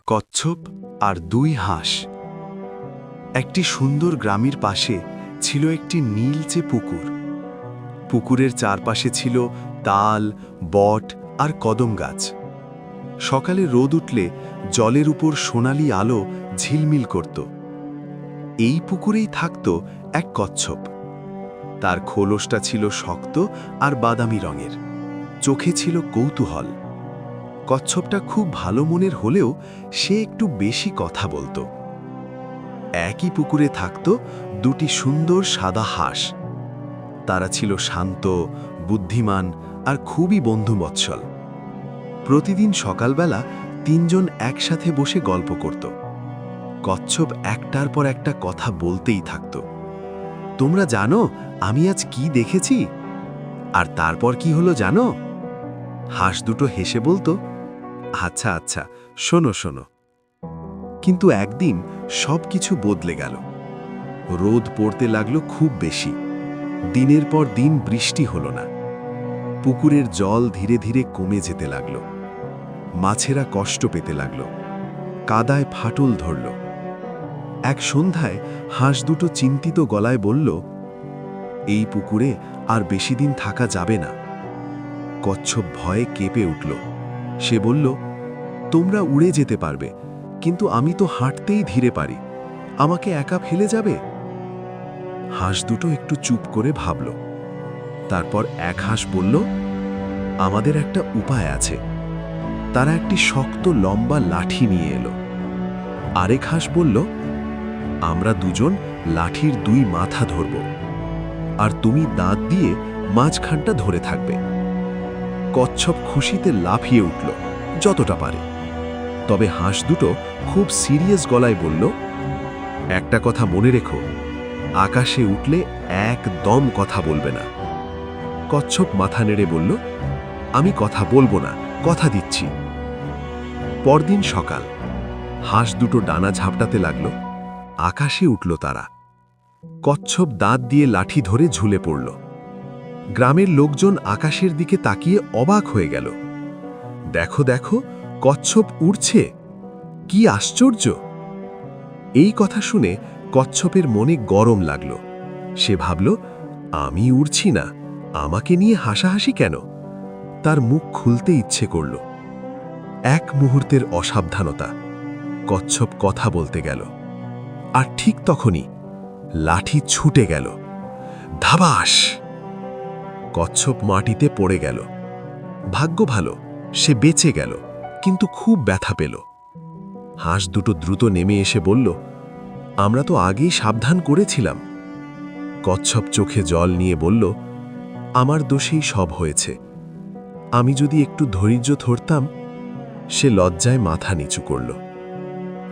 কচ্ছপ আর দুই হাঁস। একটি সুন্দর গ্রামের পাশে ছিল একটি নীলচে পুকুর। পুকুরের চারপাশে ছিল তাল, বট আর কদম গাছ। সকালে রোদ উঠলে জলের উপর সোনালি আলো ঝিলমিল করত। এই পুকুরেই থাকত এক কচ্ছপ। তার খোলসটা ছিল শক্ত আর বাদামি রঙের, চোখে ছিল কৌতূহল। কচ্ছপটা খুব ভালো মনের হলেও সে একটু বেশি কথা বলতো। একই পুকুরে থাকত দুটি সুন্দর সাদা হাঁস। তারা ছিল শান্ত, বুদ্ধিমান আর খুবই বন্ধুবৎসল। প্রতিদিন সকালবেলা তিনজন একসাথে বসে গল্প করত। কচ্ছপ একটার পর একটা কথা বলতেই থাকত। তোমরা জানো আমি আজ কি দেখেছি? আর তারপর কি হলো জানো? হাঁস দুটো হেসে বলতো, আচ্ছা আচ্ছা, শোনো শোনো। কিন্তু একদিন সব কিছু বদলে গেল। রোদ পড়তে লাগলো খুব বেশি। দিনের পর দিন বৃষ্টি হলো না। পুকুরের জল ধীরে ধীরে কমে যেতে লাগলো। মাছেরা কষ্ট পেতে লাগলো। কাদায় ফাটল ধরল। এক সন্ধ্যায় হাঁস দুটো চিন্তিত গলায় বলল, এই পুকুরে আর বেশি দিন থাকা যাবে না। কচ্ছপ ভয়ে কেঁপে উঠল। সে বলল, তোমরা উড়ে যেতে পারবে, কিন্তু আমি তো হাঁটতেই ধীরে পারি। আমাকে একা ফেলে যাবে? হাঁস দুটো একটু চুপ করে ভাবল। তারপর এক হাঁস বলল, আমাদের একটা উপায় আছে। তারা একটি শক্ত লম্বা লাঠি নিয়ে এলো। আরেক হাঁস বলল, আমরা দুজন লাঠির দুই মাথা ধরব, আর তুমি দাঁত দিয়ে মাঝখানটা ধরে থাকবে। কচ্ছপ খুশিতে লাফিয়ে উঠল যতটা পারে। তবে হাঁস দুটো খুব সিরিয়াস গলায় বলল, একটা কথা মনে রেখো, আকাশে উঠলে একদম কথা বলবে না। কচ্ছপ মাথা নেড়ে বলল, আমি কথা বলবো না, কথা দিচ্ছি। পরদিন সকাল, হাঁস দুটো ডানা ঝাপটাতে লাগল। আকাশে উঠল তারা। কচ্ছপ দাঁত দিয়ে লাঠি ধরে ঝুলে পড়ল। গ্রামের লোকজন আকাশের দিকে তাকিয়ে অবাক হয়ে গেল। দেখো দেখো, কচ্ছপ উড়ছে, কি আশ্চর্য! এই কথা শুনে কচ্ছপের মনে গরম লাগল। সে ভাবল, আমি উড়ছি না, আমাকে নিয়ে হাসাহাসি কেন? তার মুখ খুলতে ইচ্ছে করল। এক মুহূর্তের অসাবধানতা, কচ্ছপ কথা বলতে গেল। আর ঠিক তখনই লাঠি ছুটে গেল। ধাবাস! কচ্ছপ মাটিতে পড়ে গেল। ভাগ্য ভালো, সে বেঁচে গেল, কিন্তু খুব ব্যথা পেল। হাঁস দুটো দ্রুত নেমে এসে বলল, আমরা তো আগেই সাবধান করেছিলাম। কচ্ছপ চোখে জল নিয়ে বলল, আমার দোষেই সব হয়েছে। আমি যদি একটু ধৈর্য ধরতাম। সে লজ্জায় মাথা নিচু করল।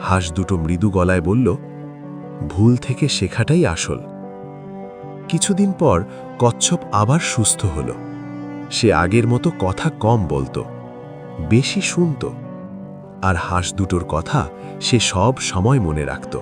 হাঁস দুটো মৃদু গলায় বলল, ভুল থেকে শেখাটাই আসল। কিছুদিন পর কচ্ছপ আবার সুস্থ হল। সে আগের মতো কথা কম বলতো, বেশি শুনত। আর হাঁস দুটোর কথা সে সব সময় মনে রাখত।